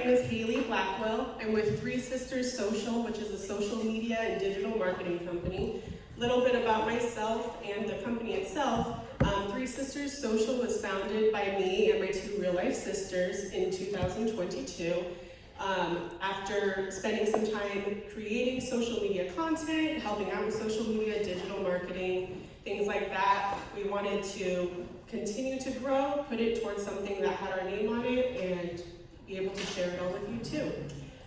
name is Haley Blackwell. I'm with Three Sisters Social, which is a social media and digital marketing company. A little bit about myself and the company itself. Three Sisters Social was founded by me and my two real-life sisters in 2022. After spending some time creating social media content, helping out with social media, digital marketing, things like that, we wanted to continue to grow, put it towards something that had our name on it, and be able to share it all with you too.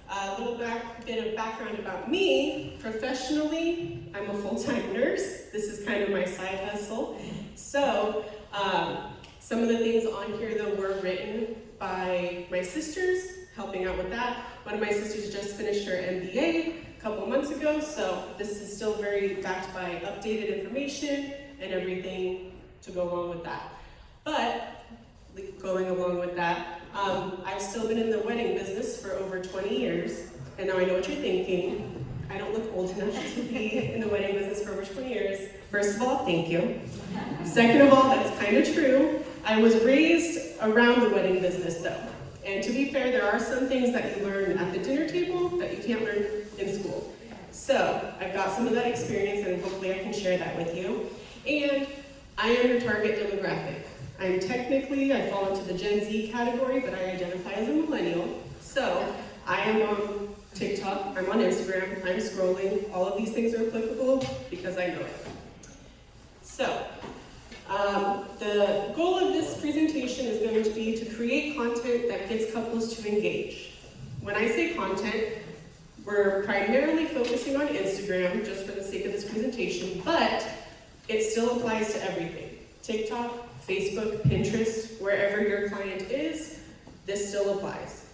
A little bit of background about me. Professionally, I'm a full-time nurse. This is kind of my side hustle. So some of the things on here though were written by my sisters, helping out with that. One of my sisters just finished her MBA a couple months ago, so this is still very backed by updated information and everything to go along with that. But going along with that, I've still been in the wedding business for over 20 years, and now I know what you're thinking. I don't look old enough to be in the wedding business for over 20 years. First of all, thank you. Second of all, that's kind of true. I was raised around the wedding business though. And to be fair, there are some things that you learn at the dinner table that you can't learn in school. So I've got some of that experience and hopefully I can share that with you. And I am your target demographic. I fall into the Gen Z category, but I identify as a millennial. So I am on TikTok, I'm on Instagram, I'm scrolling. All of these things are applicable because I know it. So the goal of this presentation is going to be to create content that gets couples to engage. When I say content, we're primarily focusing on Instagram just for the sake of this presentation, but it still applies to everything. TikTok, Facebook, Pinterest, wherever your client is, this still applies.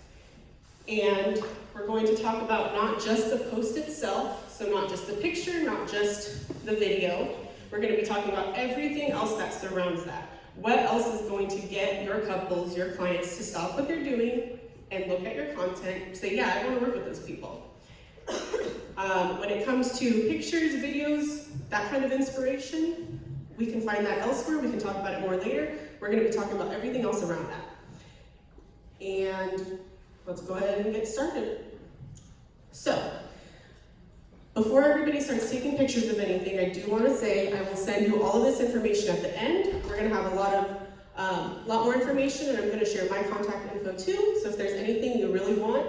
And we're going to talk about not just the post itself, so not just the picture, not just the video. We're going to be talking about everything else that surrounds that. What else is going to get your couples, your clients to stop what they're doing and look at your content, say, yeah, I want to work with those people. When it comes to pictures, videos, that kind of inspiration, we can find that elsewhere. We can talk about it more later. We're going to be talking about everything else around that. And let's go ahead and get started. So, before everybody starts taking pictures of anything, I do want to say I will send you all of this information at the end. We're going to have a lot more information, and I'm going to share my contact info too. So if there's anything you really want,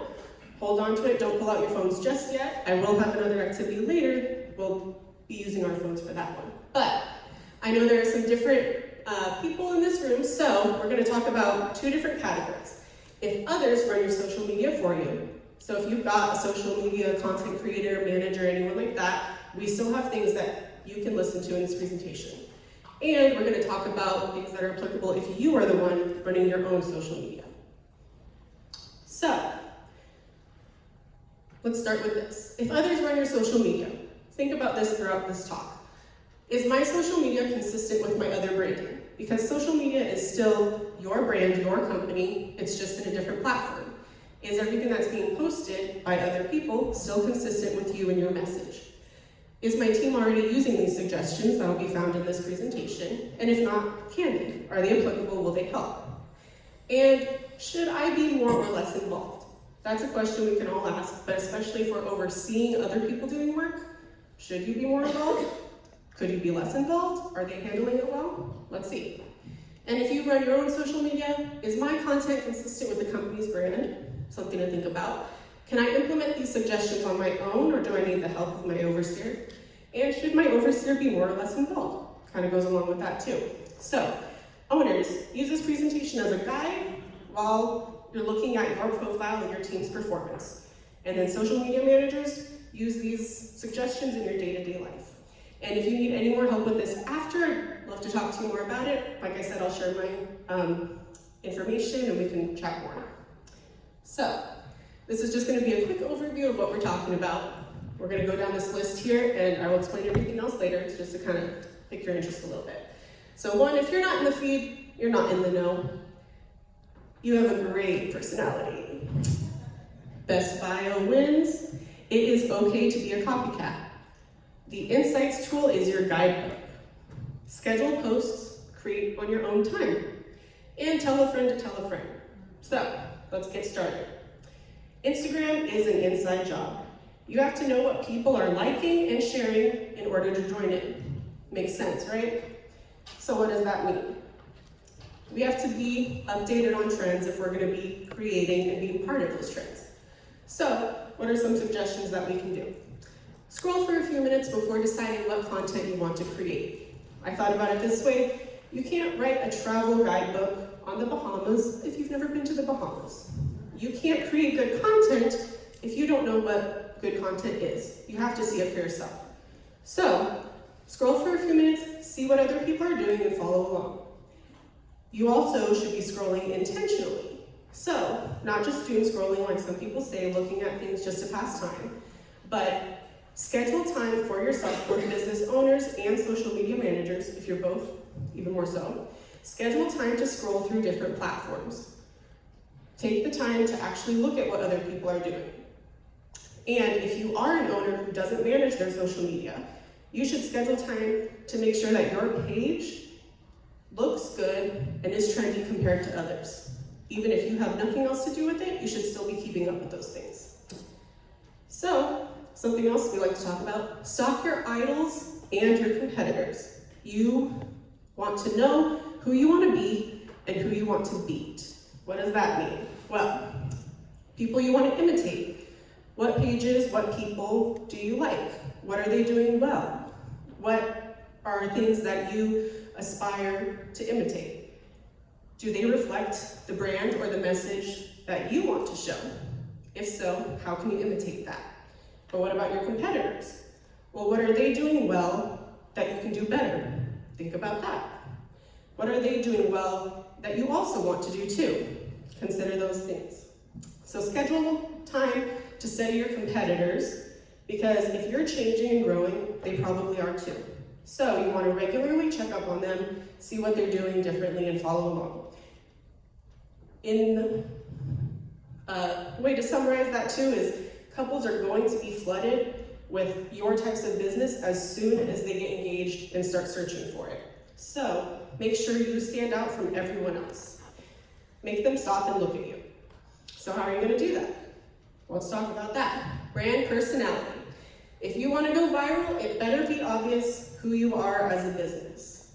hold on to it. Don't pull out your phones just yet. I will have another activity later. We'll be using our phones for that one. But I know there are some different people in this room, so we're going to talk about two different categories. If others run your social media for you, so if you've got a social media content creator, manager, anyone like that, we still have things that you can listen to in this presentation. And we're going to talk about things that are applicable if you are the one running your own social media. So, let's start with this. If others run your social media, think about this throughout this talk. Is my social media consistent with my other branding? Because social media is still your brand, your company, it's just in a different platform. Is everything that's being posted by other people still consistent with you and your message? Is my team already using these suggestions that will be found in this presentation? And if not, can they? Are they applicable? Will they help? And should I be more or less involved? That's a question we can all ask, but especially if we're overseeing other people doing work, should you be more involved? Could you be less involved? Are they handling it well? Let's see. And if you run your own social media, is my content consistent with the company's brand? Something to think about. Can I implement these suggestions on my own, or do I need the help of my overseer? And should my overseer be more or less involved? Kind of goes along with that too. So, owners, use this presentation as a guide while you're looking at your profile and your team's performance. And then social media managers, use these suggestions in your day-to-day life. And if you need any more help with this after, I'd love to talk to you more about it. Like I said, I'll share my information and we can chat more. So, this is just going to be a quick overview of what we're talking about. We're going to go down this list here and I will explain everything else later. It's just to kind of pick your interest a little bit. So one, if you're not in the feed, you're not in the know. You have a great personality. Best bio wins. It is okay to be a copycat. The Insights tool is your guidebook. Schedule posts, create on your own time. And tell a friend to tell a friend. So, let's get started. Instagram is an inside job. You have to know what people are liking and sharing in order to join in. Makes sense, right? So what does that mean? We have to be updated on trends if we're going to be creating and being part of those trends. So what are some suggestions that we can do? Scroll for a few minutes before deciding what content you want to create. I thought about it this way. You can't write a travel guidebook on the Bahamas if you've never been to the Bahamas. You can't create good content if you don't know what good content is. You have to see it for yourself. So, scroll for a few minutes, see what other people are doing, and follow along. You also should be scrolling intentionally. So, not just doom scrolling like some people say, looking at things just to pass time, but schedule time for yourself, both business owners and social media managers, if you're both, even more so. Schedule time to scroll through different platforms. Take the time to actually look at what other people are doing. And if you are an owner who doesn't manage their social media, you should schedule time to make sure that your page looks good and is trendy compared to others. Even if you have nothing else to do with it, you should still be keeping up with those things. So, something else we like to talk about, stalk your idols and your competitors. You want to know who you want to be and who you want to beat. What does that mean? Well, people you want to imitate. What pages, what people do you like? What are they doing well? What are things that you aspire to imitate? Do they reflect the brand or the message that you want to show? If so, how can you imitate that? But what about your competitors? Well, what are they doing well that you can do better? Think about that. What are they doing well that you also want to do too? Consider those things. So schedule time to study your competitors, because if you're changing and growing, they probably are too. So you want to regularly check up on them, see what they're doing differently, and follow along. In a way to summarize that too is couples are going to be flooded with your types of business as soon as they get engaged and start searching for it. So make sure you stand out from everyone else. Make them stop and look at you. So how are you going to do that? Well, let's talk about that. Brand personality. If you want to go viral, it better be obvious who you are as a business.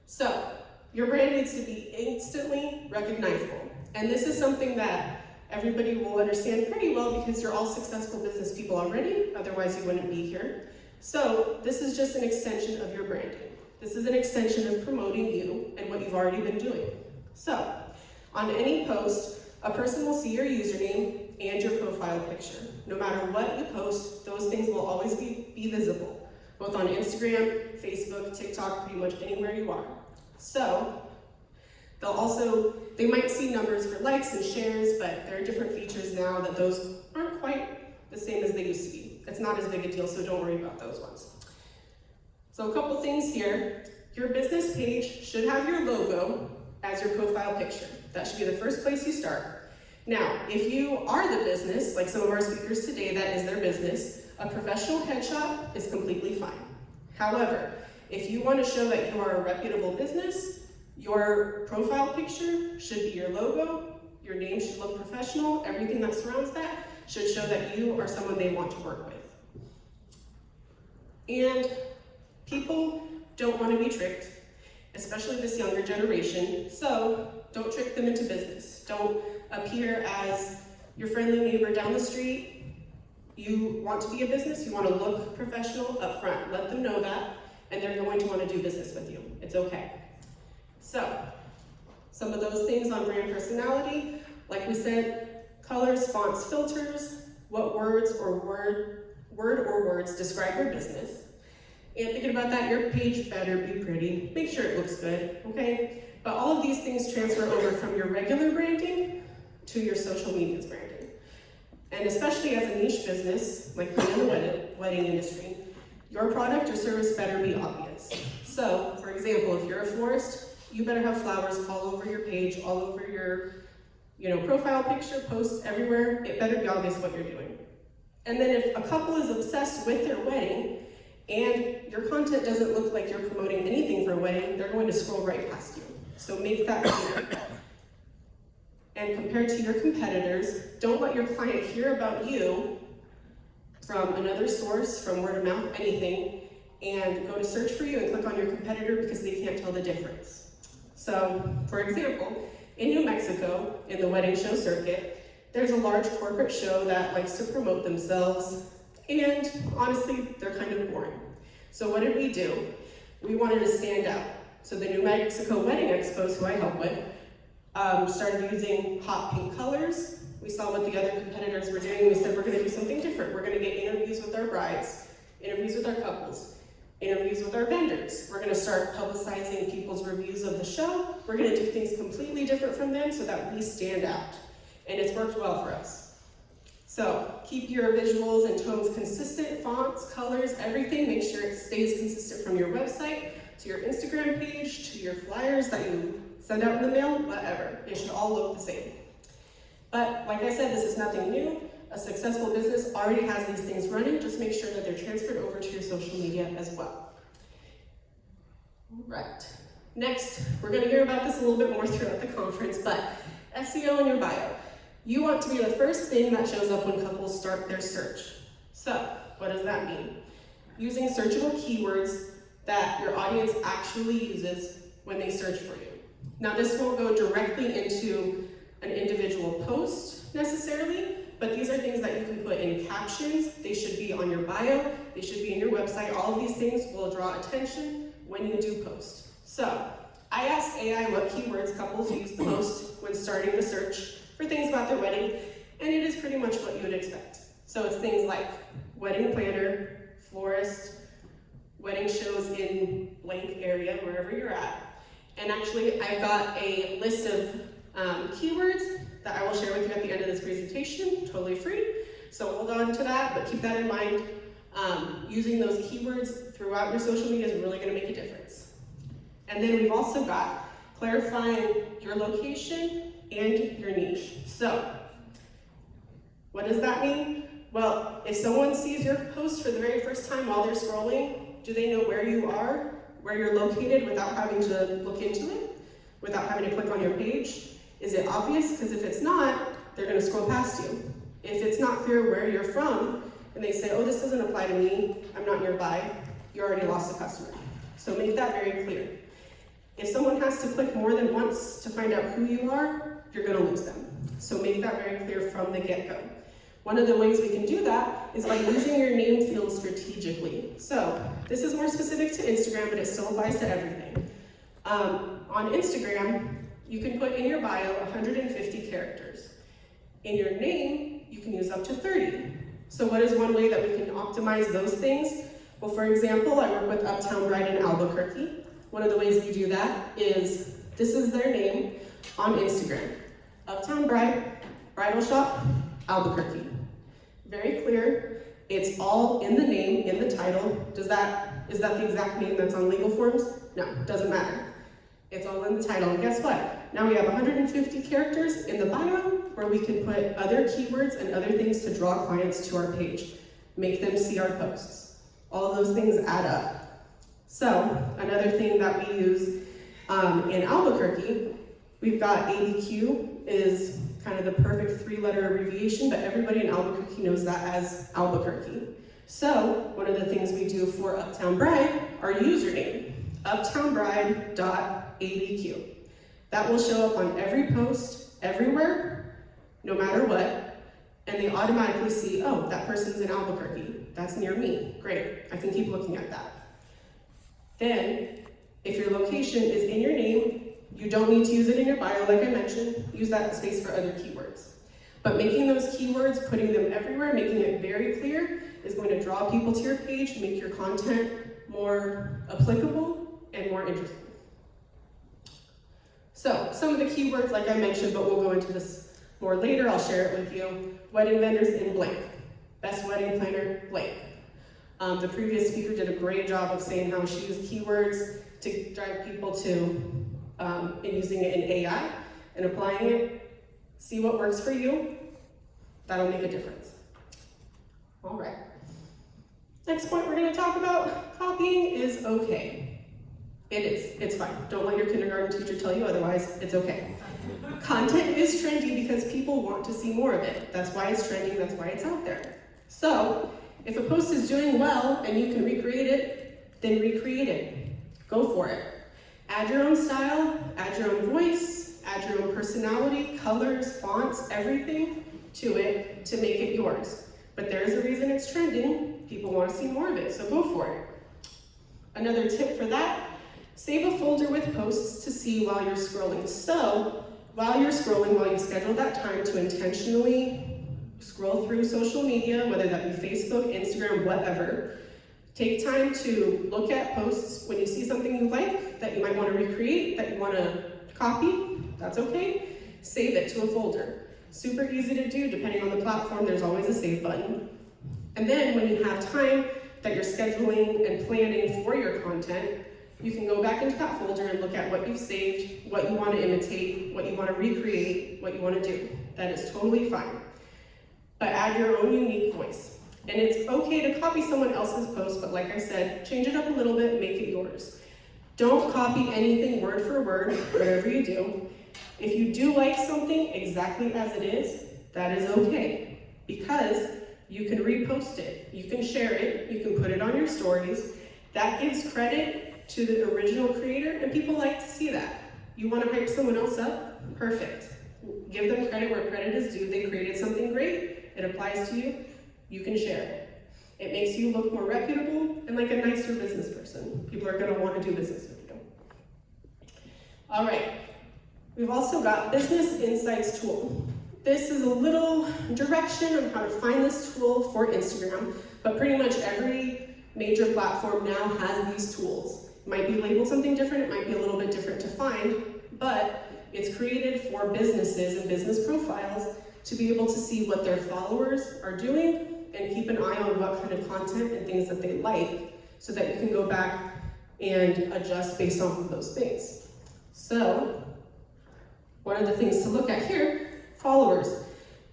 So your brand needs to be instantly recognizable. And this is something that everybody will understand pretty well because you're all successful business people already, otherwise you wouldn't be here. So this is just an extension of your branding. This is an extension of promoting you and what you've already been doing. So, on any post, a person will see your username and your profile picture. No matter what you post, those things will always be visible, both on Instagram, Facebook, TikTok, pretty much anywhere you are. So, they might see numbers for likes and shares, but there are different features now that those aren't quite the same as they used to be. It's not as big a deal, so don't worry about those ones. So a couple things here. Your business page should have your logo as your profile picture. That should be the first place you start. Now, if you are the business, like some of our speakers today, that is their business, a professional headshot is completely fine. However, if you want to show that you are a reputable business, your profile picture should be your logo, your name should look professional, everything that surrounds that should show that you are someone they want to work with. And people don't want to be tricked, especially this younger generation, so don't trick them into business. Don't appear as your friendly neighbor down the street. You want to be a business, you want to look professional up front. Let them know that, and they're going to want to do business with you. It's okay. So, some of those things on brand personality, like we said, colors, fonts, filters, what words or words describe your business. And thinking about that, your page better be pretty. Make sure it looks good, okay? But all of these things transfer over from your regular branding to your social media's branding. And especially as a niche business, like in the wedding industry, your product or service better be obvious. So, for example, if you're a florist, you better have flowers all over your page, all over your profile picture, posts everywhere. It better be obvious what you're doing. And then if a couple is obsessed with their wedding, and your content doesn't look like you're promoting anything for a wedding, they're going to scroll right past you. So make that clear. and compare to your competitors. Don't let your client hear about you from another source, from word of mouth, anything, and go to search for you and click on your competitor because they can't tell the difference. So, for example, in New Mexico, in the wedding show circuit, there's a large corporate show that likes to promote themselves, and honestly, they're kind of boring. So what did we do? We wanted to stand out. So the New Mexico Wedding Expos, who I help with, started using hot pink colors. We saw what the other competitors were doing, and we said, we're gonna do something different. We're gonna get interviews with our brides, interviews with our couples, interviews with our vendors. We're gonna start publicizing people's reviews of the show. We're gonna do things completely different from them so that we stand out. And it's worked well for us. So keep your visuals and tones consistent, fonts, colors, everything. Make sure it stays consistent from your website to your Instagram page, to your flyers that you send out in the mail, whatever. It should all look the same. But like I said, this is nothing new. A successful business already has these things running. Just make sure that they're transferred over to your social media as well. All right. Next, we're gonna hear about this a little bit more throughout the conference, but SEO in your bio. You want to be the first thing that shows up when couples start their search. So, what does that mean? Using searchable keywords that your audience actually uses when they search for you. Now, this won't go directly into an individual post necessarily, but these are things that you can put in captions. They should be on your bio, they should be in your website. All of these things will draw attention when you do post. So, I asked AI what keywords couples use the most when starting the search for things about their wedding, and it is pretty much what you would expect. So it's things like wedding planner, florist, wedding shows in blank area, wherever you're at. And actually, I've got a list of keywords that I will share with you at the end of this presentation, totally free. So hold on to that, but keep that in mind. Using those keywords throughout your social media is really gonna make a difference. And then we've also got clarifying your location and your niche. So, what does that mean? Well, if someone sees your post for the very first time while they're scrolling, do they know where you are, where you're located without having to look into it, without having to click on your page? Is it obvious? Because if it's not, they're gonna scroll past you. If it's not clear where you're from, and they say, oh, this doesn't apply to me, I'm not nearby, you already lost a customer. So make that very clear. If someone has to click more than once to find out who you are, you're gonna lose them. So make that very clear from the get-go. One of the ways we can do that is by using your name field strategically. So this is more specific to Instagram, but it still applies to everything. On Instagram, you can put in your bio 150 characters. In your name, you can use up to 30. So what is one way that we can optimize those things? Well, for example, I work with Uptown Bride in Albuquerque. One of the ways you do that is, this is their name on Instagram. Uptown Bride, Bridal Shop, Albuquerque. Very clear. It's all in the name, in the title. Is that the exact name that's on legal forms? No, doesn't matter. It's all in the title. And guess what? Now we have 150 characters in the bio where we can put other keywords and other things to draw clients to our page. Make them see our posts. All of those things add up. So another thing that we use in Albuquerque, we've got ABQ is kind of the perfect 3-letter abbreviation, but everybody in Albuquerque knows that as Albuquerque. So one of the things we do for Uptown Bride, our username, uptownbride.abq. That will show up on every post, everywhere, no matter what, and they automatically see, oh, that person's in Albuquerque. That's near me. Great, I can keep looking at that. Then, if your location is in your name, you don't need to use it in your bio, like I mentioned. Use that space for other keywords. But making those keywords, putting them everywhere, making it very clear, is going to draw people to your page, make your content more applicable and more interesting. So, some of the keywords, like I mentioned, but we'll go into this more later, I'll share it with you. Wedding vendors in blank. Best wedding planner, blank. The previous speaker did a great job of saying how she used keywords to drive people to and using it in AI and applying it. See what works for you. That'll make a difference. All right. Next point we're going to talk about, copying is okay. It is. It's fine. Don't let your kindergarten teacher tell you otherwise. It's okay. Content is trendy because people want to see more of it. That's why it's trending, that's why it's out there. So, if a post is doing well and you can recreate it, then recreate it. Go for it. Add your own style, add your own voice, add your own personality, colors, fonts, everything to it to make it yours. But there is a reason it's trending. People want to see more of it, so go for it. Another tip for that, save a folder with posts to see while you're scrolling. So, while you're scrolling, while you schedule that time to intentionally scroll through social media, whether that be Facebook, Instagram, whatever, take time to look at posts. When you see something you like, that you might want to recreate, that you want to copy, that's okay. Save it to a folder. Super easy to do, depending on the platform, there's always a save button. And then when you have time that you're scheduling and planning for your content, you can go back into that folder and look at what you've saved, what you want to imitate, what you want to recreate, what you want to do. That is totally fine. But add your own unique voice. And it's okay to copy someone else's post, but like I said, change it up a little bit, make it yours. Don't copy anything word for word, whatever you do. If you do like something exactly as it is, that is okay, because you can repost it, you can share it, you can put it on your stories. That gives credit to the original creator, and people like to see that. You want to hype someone else up? Perfect. Give them credit where credit is due. They created something great, it applies to you, you can share it. It makes you look more reputable and like a nicer business person. People are going to want to do business with you. All right. We've also got Business Insights tool. This is a little direction on how to find this tool for Instagram, but pretty much every major platform now has these tools. It might be labeled something different, it might be a little bit different to find, but it's created for businesses and business profiles to be able to see what their followers are doing and keep an eye on what kind of content and things that they like so that you can go back and adjust based off of those things. So, one of the things to look at here, followers.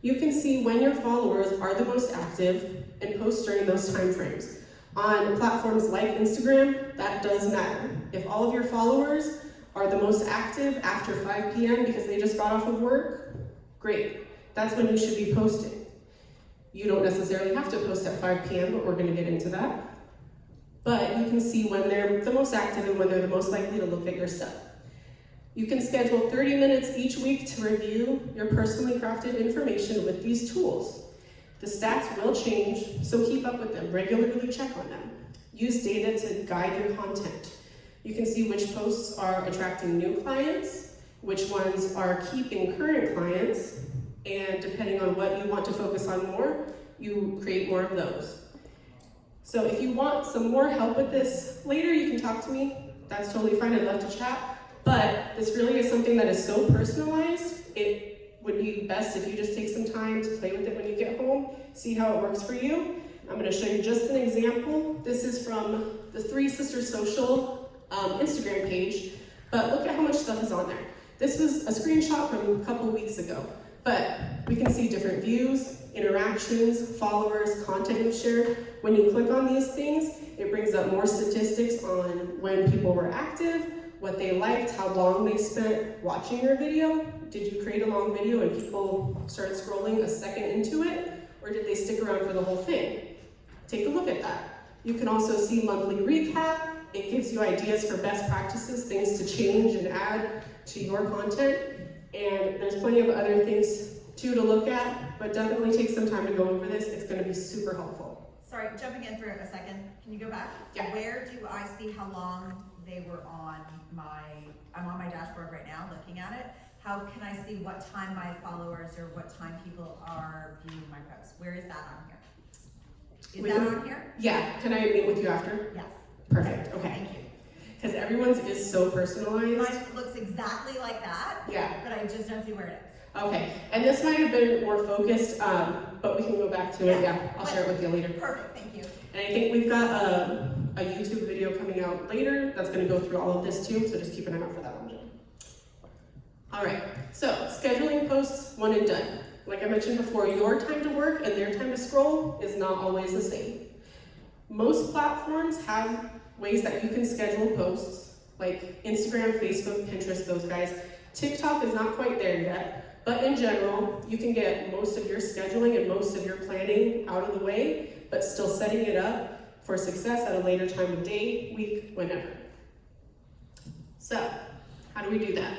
You can see when your followers are the most active and post during those time frames. On platforms like Instagram, that does matter. If all of your followers are the most active after 5 p.m. because they just got off of work, great. That's when you should be posting. You don't necessarily have to post at 5 p.m., but we're going to get into that. But you can see when they're the most active and when they're the most likely to look at your stuff. You can schedule 30 minutes each week to review your personally crafted information with these tools. The stats will change, so keep up with them. Regularly check on them. Use data to guide your content. You can see which posts are attracting new clients, which ones are keeping current clients, and depending on what you want to focus on more, you create more of those. So if you want some more help with this later, you can talk to me. That's totally fine, I'd love to chat. But this really is something that is so personalized, it would be best if you just take some time to play with it when you get home, see how it works for you. I'm going to show you just an example. This is from the Three Sisters Social Instagram page, but look at how much stuff is on there. This was a screenshot from a couple weeks ago, but we can see different views, interactions, followers, content you've shared. When you click on these things, it brings up more statistics on when people were active, what they liked, how long they spent watching your video. Did you create a long video and people started scrolling a second into it? Or did they stick around for the whole thing? Take a look at that. You can also see monthly recap. It gives you ideas for best practices, things to change and add to your content. And there's plenty of other things too to look at, but definitely take some time to go over this. It's gonna be super helpful. Sorry, jumping in for a second. Can you go back? Yeah. Where do I see how long they were on I'm on my dashboard right now looking at it. How can I see what time my followers or what time people are viewing my posts? Where is that on here? Is that on here? Yeah, can I meet with you after? Yes. Perfect, okay. Thank you. Because everyone's is so personalized. Mine looks exactly like that. Yeah. But I just don't see where it is. Okay, and this might have been more focused, but we can go back to it. Yeah, I'll share it with you later. Perfect, thank you. And I think we've got a YouTube video coming out later that's going to go through all of this too, so just keep an eye out for that one, Jen. All right, so scheduling posts, one and done. Like I mentioned before, your time to work and their time to scroll is not always the same. Most platforms have ways that you can schedule posts, like Instagram, Facebook, Pinterest, those guys. TikTok is not quite there yet, but in general, you can get most of your scheduling and most of your planning out of the way, but still setting it up for success at a later time of day, week, whenever. So, how do we do that?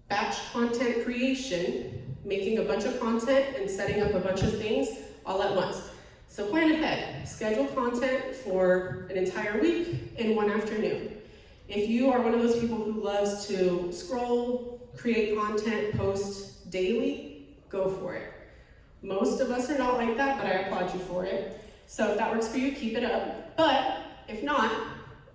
Batch content creation, making a bunch of content and setting up a bunch of things all at once. So plan ahead, schedule content for an entire week in one afternoon. If you are one of those people who loves to scroll, create content, post daily, go for it. Most of us are not like that, but I applaud you for it. So if that works for you, keep it up. But if not,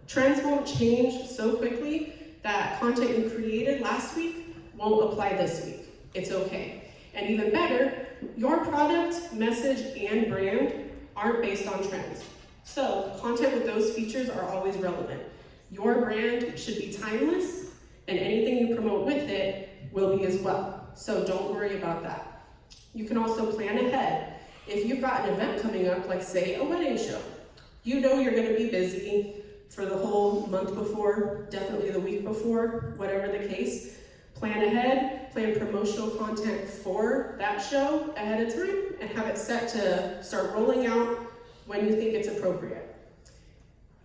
trends won't change so quickly that content you created last week won't apply this week. It's okay. And even better, your product, message, and brand aren't based on trends. So content with those features are always relevant. Your brand should be timeless, and anything you promote with it will be as well. So don't worry about that. You can also plan ahead. If you've got an event coming up, like say a wedding show, you know you're gonna be busy for the whole month before, definitely the week before, whatever the case. Plan ahead, plan promotional content for that show ahead of time, and have it set to start rolling out when you think it's appropriate.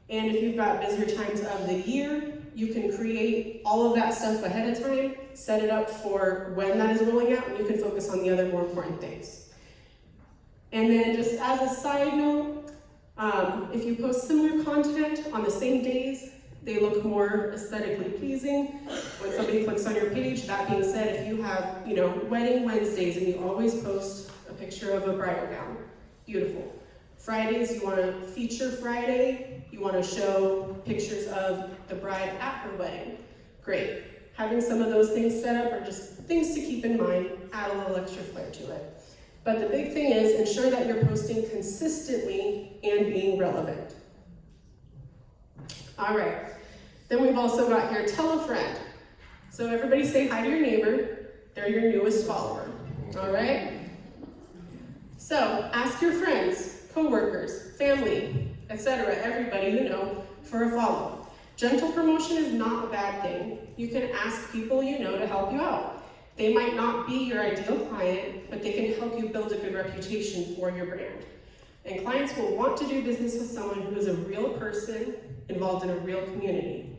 And if you've got busier times of the year, you can create all of that stuff ahead of time, set it up for when that is rolling out, and you can focus on the other more important things. And then just as a side note, if you post similar content on the same days, they look more aesthetically pleasing when somebody clicks on your page. That being said, if you have, wedding Wednesdays and you always post a picture of a bridal gown, beautiful. Fridays, you want to feature Friday, you want to show pictures of the bride at her wedding. Great. Having some of those things set up are just things to keep in mind, add a little extra flair to it. But the big thing is ensure that you're posting consistently and being relevant. All right, then we've also got here, tell a friend. So everybody say hi to your neighbor, they're your newest follower, all right? So ask your friends, coworkers, family, etc., everybody you know, for a follow. Gentle promotion is not a bad thing. You can ask people you know to help you out. They might not be your ideal client, but they can help you build a good reputation for your brand. And clients will want to do business with someone who is a real person involved in a real community.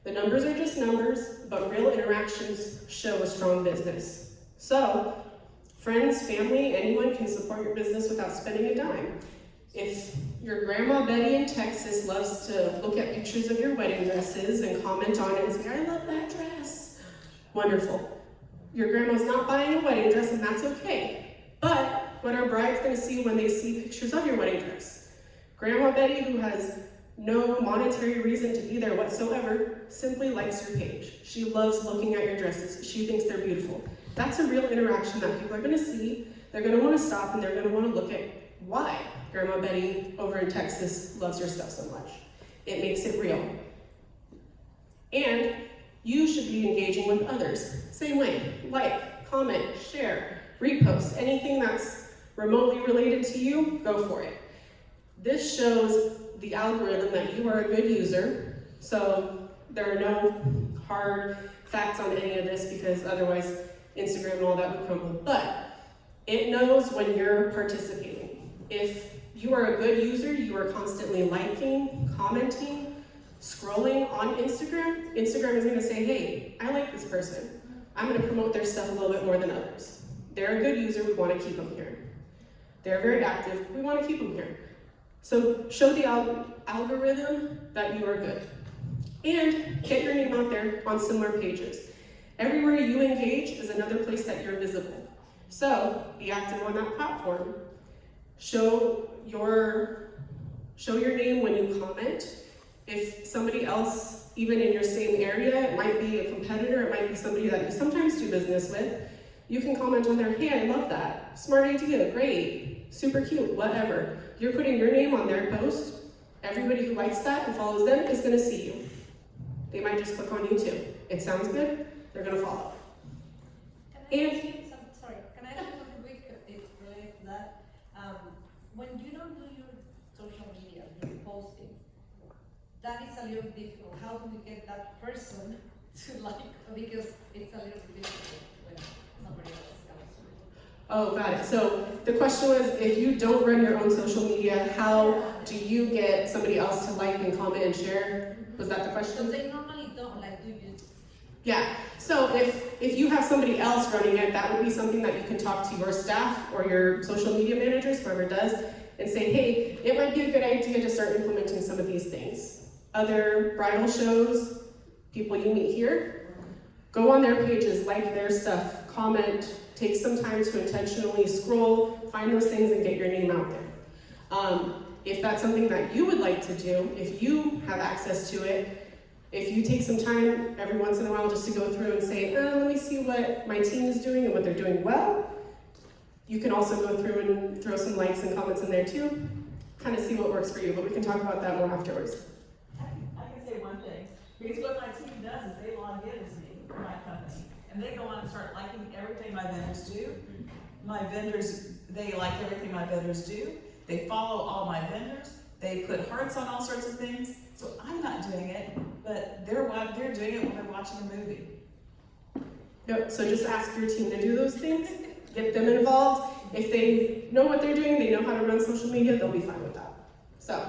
The numbers are just numbers, but real interactions show a strong business. So, friends, family, anyone can support your business without spending a dime. If your grandma Betty in Texas loves to look at pictures of your wedding dresses and comment on it and say, I love that dress, wonderful. Your grandma's not buying a wedding dress, and that's okay. But what are brides gonna see when they see pictures of your wedding dress? Grandma Betty, who has no monetary reason to be there whatsoever, simply likes your page. She loves looking at your dresses. She thinks they're beautiful. That's a real interaction that people are gonna see. They're gonna wanna stop and they're gonna wanna look at why Grandma Betty over in Texas loves your stuff so much. It makes it real. And you should be engaging with others. Same way, like, comment, share, repost, anything that's remotely related to you, go for it. This shows the algorithm that you are a good user, so there are no hard facts on any of this because otherwise Instagram and all that would crumble, but it knows when you're participating. If you are a good user, you are constantly liking, commenting, scrolling on Instagram, Instagram is gonna say, hey, I like this person. I'm gonna promote their stuff a little bit more than others. They're a good user, we wanna keep them here. They're very active, we wanna keep them here. So show the algorithm that you are good. And get your name out there on similar pages. Everywhere you engage is another place that you're visible. So be active on that platform. Show your name when you comment. If somebody else, even in your same area, it might be a competitor, it might be somebody that you sometimes do business with, you can comment on their, hey, I love that. Smart idea, great, super cute, whatever. You're putting your name on their post. Everybody who likes that and follows them is gonna see you. They might just click on you too. It sounds good, they're gonna follow. Can I ask something quick related to that? When you don't do your social media, your posting, that is a little difficult. How do we get that person to like, because it's Oh, got it. So the question was, if you don't run your own social media, how do you get somebody else to like and comment and share? Was that the So question? they normally don't, like, do you? Yeah. So if you have somebody else running it, that would be something that you can talk to your staff or your social media managers, whoever does, and say, hey, it might be a good idea to start implementing some of these things. Other bridal shows, people you meet here, go on their pages, like their stuff, comment, take some time to intentionally scroll, find those things and get your name out there. If that's something that you would like to do, if you have access to it, if you take some time every once in a while just to go through and say, let me see what my team is doing and what they're doing well, you can also go through and throw some likes and comments in there too, kind of see what works for you, but we can talk about that more afterwards. I can say one thing, because what my team does is they log in as me, for my company, and they go on and start liking everything my vendors do. My vendors, they like everything my vendors do. They follow all my vendors. They put hearts on all sorts of things. So I'm not doing it, but they're doing it when they're watching a movie. Yep, so just ask your team to do those things, get them involved. If they know what they're doing, they know how to run social media, they'll be fine with that. So,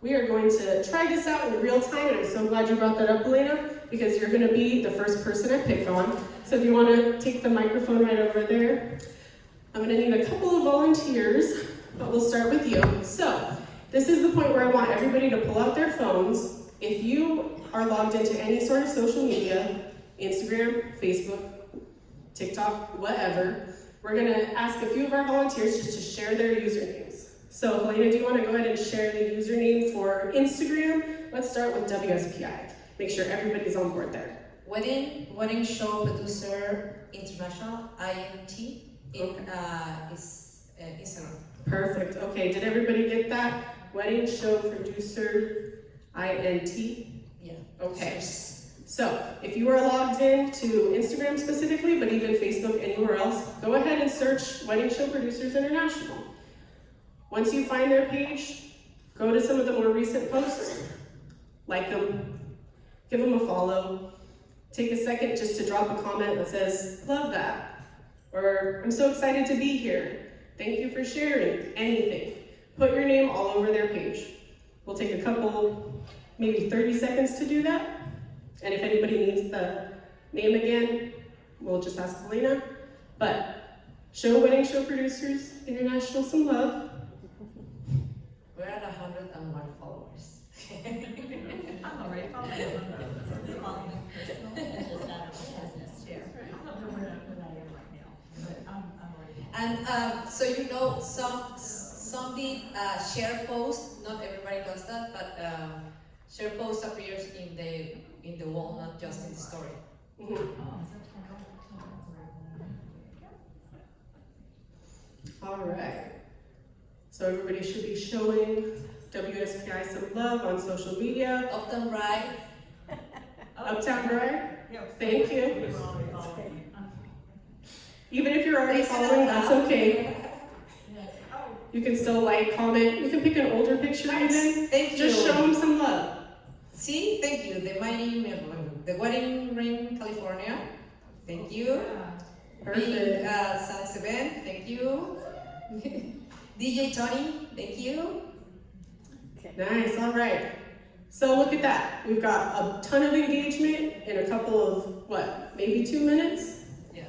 we are going to try this out in real time, and I'm so glad you brought that up, Elena, because you're gonna be the first person I pick on. So if you wanna take the microphone right over there. I'm gonna need a couple of volunteers, but we'll start with you. So, this is the point where I want everybody to pull out their phones. If you are logged into any sort of social media, Instagram, Facebook, TikTok, whatever, we're gonna ask a few of our volunteers just to share their usernames. So Helena, do you wanna go ahead and share the username for Instagram? Let's start with WSPI. Make sure everybody's on board there. Wedding show producer international, INT, is Instagram. Perfect, okay, did everybody get that? Wedding show producer, INT? Yeah. Okay. So, if you are logged in to Instagram specifically, but even Facebook, anywhere else, go ahead and search Wedding Show Producers International. Once you find their page, go to some of the more recent posts, like them, give them a follow, take a second just to drop a comment that says, love that, or I'm so excited to be here, thank you for sharing, anything. Put your name all over their page. We'll take a couple, maybe 30 seconds to do that. And if anybody needs the name again, we'll just ask Helena. But show Wedding Show Producers International some love. We're at 101 followers. I'm already following them. They're following me personal, it's just out of business too. I don't know where I am right now, but I'm already. And so you know, some did share posts. Not everybody does that, but share post appears in the wall, not just in the story. Mm-hmm. All right. So everybody should be showing WSPI some love on social media. Uptown Bride. Uptown Bride, Yeah, thank you. we were already following you. Even if you're already Raise it following, up that's loud. okay. You can still like, comment. You can pick an older picture even. Thank you. Just show them some love. See, thank you. The wedding ring, California. Thank you. Perfect. Big Sans event. Thank you. DJ Tony. Thank you. Nice, all right. So look at that. We've got a ton of engagement in a couple of, what, maybe 2 minutes? Yeah.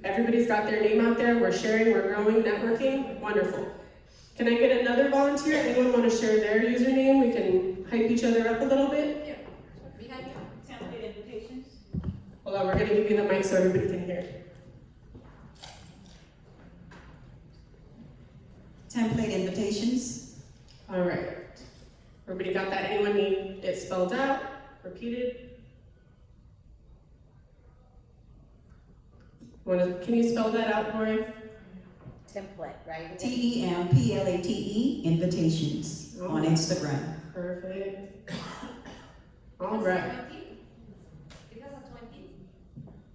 Everybody's got their name out there. We're sharing, we're growing, networking. Wonderful. Can I get another volunteer? Anyone want to share their username? We can hype each other up a little bit. Here. Behind you. Template invitations. Hold on, we're going to give you the mic so everybody can hear. Template invitations. All right. Everybody got that? Anyone need it spelled out, repeated? Can you spell that out, Gloria? Template, right? TEMPLATE invitations on Instagram. Perfect. All right. It has a 20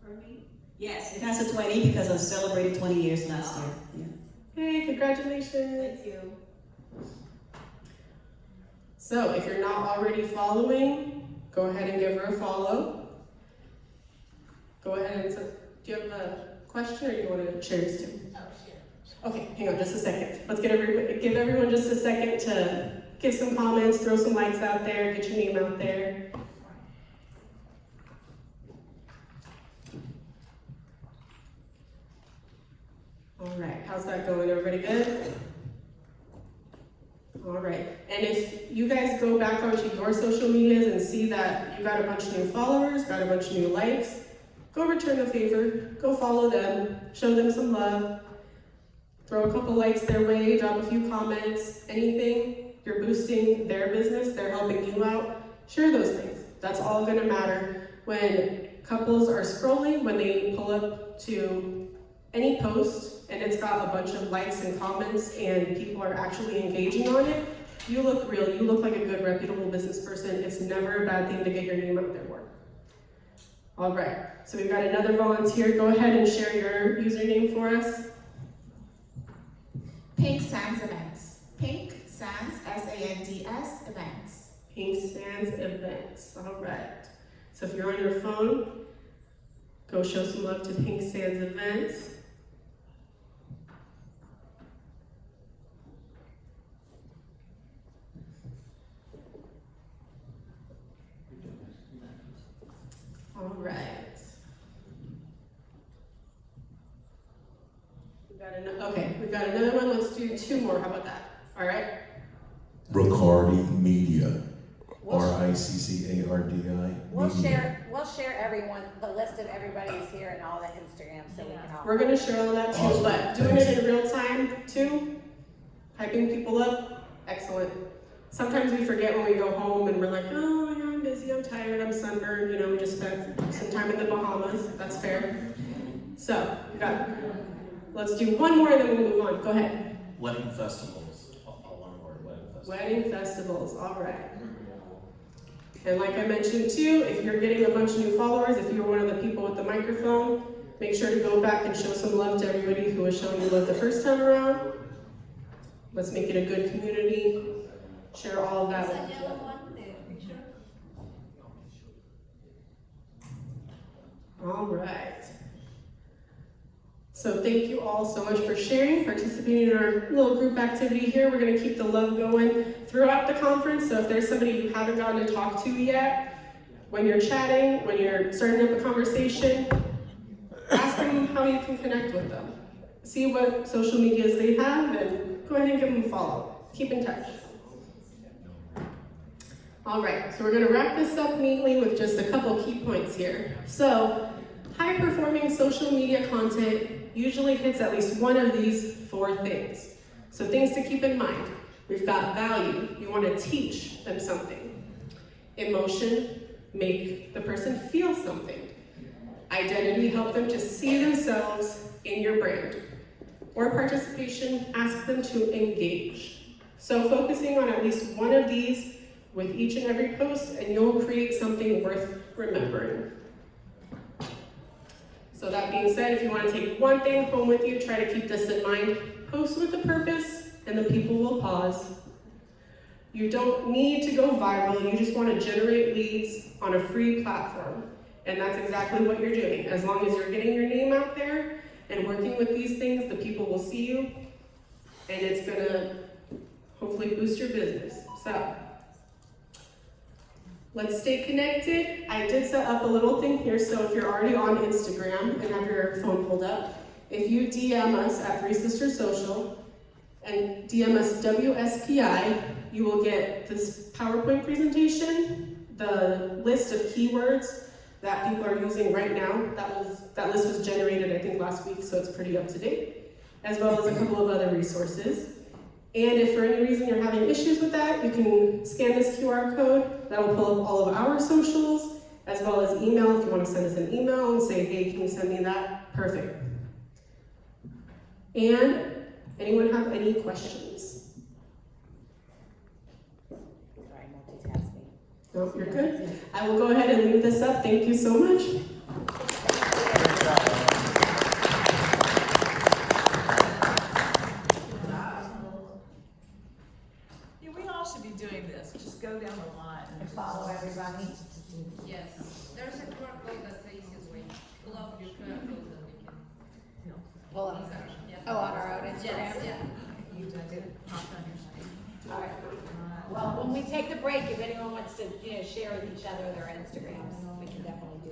for me. Yes, it has a 20 because I celebrated 20 years last year. Yeah. Hey, congratulations. Thank you. So if you're not already following, go ahead and give her a follow. Go ahead and, do you have question, or you want to share yours too? Okay, hang on just a second. Let's give everyone just a second to give some comments, throw some likes out there, get your name out there. All right, how's that going? Everybody good? All right, and if you guys go back onto your social medias and see that you got a bunch of new followers, got a bunch of new likes, go return the favor, go follow them, show them some love, throw a couple likes their way, drop a few comments, anything. You're boosting their business, they're helping you out. Share those things. That's all gonna matter. When couples are scrolling, when they pull up to any post and it's got a bunch of likes and comments and people are actually engaging on it, you look real, you look like a good, reputable business person. It's never a bad thing to get your name out there more. All right, so we've got another volunteer. Go ahead and share your username for us. Pink Sands Events. Pink Sands, S-A-N-D-S, Events. Pink Sands Events. All right. So if you're on your phone, go show some love to Pink Sands Events. All right. We've got another one. Let's do two more. How about that? All right. Riccardi Media. R-I-C-C-A-R-D-I. We'll share everyone, the list of everybody who's here and all the Instagram so we can all. We're gonna share all that too, Awesome. but doing it in real time too, hyping people up, excellent. Sometimes we forget when we go home and we're like, oh my God, I'm busy, I'm tired, I'm sunburned, you know, we just spent some time in the Bahamas, that's fair. So, let's do one more and then we'll move on, go ahead. Wedding festivals, one word, wedding festivals. Wedding festivals, all right. And like I mentioned too, if you're getting a bunch of new followers, if you're one of the people with the microphone, make sure to go back and show some love to everybody who was showing you love the first time around. Let's make it a good community. Share all of that. Is the yellow one, the picture? All right. So thank you all so much for sharing, participating in our little group activity here. We're gonna keep the love going throughout the conference. So if there's somebody you haven't gotten to talk to yet, when you're chatting, when you're starting up a conversation, ask them how you can connect with them. See what social medias they have and go ahead and give them a follow. Keep in touch. All right, so we're gonna wrap this up neatly with just a couple key points here. So, high-performing social media content usually hits at least one of these 4 things. So things to keep in mind. We've got value. You want to teach them something. Emotion, make the person feel something. Identity, help them to see themselves in your brand. Or participation, ask them to engage. So focusing on at least one of these with each and every post, and you'll create something worth remembering. So that being said, if you want to take one thing home with you, try to keep this in mind. Post with a purpose, and the people will pause. You don't need to go viral, you just want to generate leads on a free platform. And that's exactly what you're doing. As long as you're getting your name out there and working with these things, the people will see you, and it's gonna hopefully boost your business. So, let's stay connected. I did set up a little thing here, so if you're already on Instagram and have your phone pulled up, if you DM us at 3 Sisters Social and DM us WSPI, you will get this PowerPoint presentation, the list of keywords that people are using right now. That list was generated, I think, last week, so it's pretty up to date, as well as a couple of other resources. And if for any reason you're having issues with that, you can scan this QR code. That'll pull up all of our socials, as well as email if you want to send us an email and say, hey, can you send me that? Perfect. And anyone have any questions? Sorry, multitasking. No, you're good. I will go ahead and leave this up. Thank you so much. Doing this, just go down the line And follow everybody. Yes, there's a QR code that's the easiest way. Pull up your QR code and you can Pull them. Yeah. Oh, on our own Yes, Instagram? yeah. All right. Well, when we take the break, if anyone wants to, share with each other their Instagrams, we can definitely do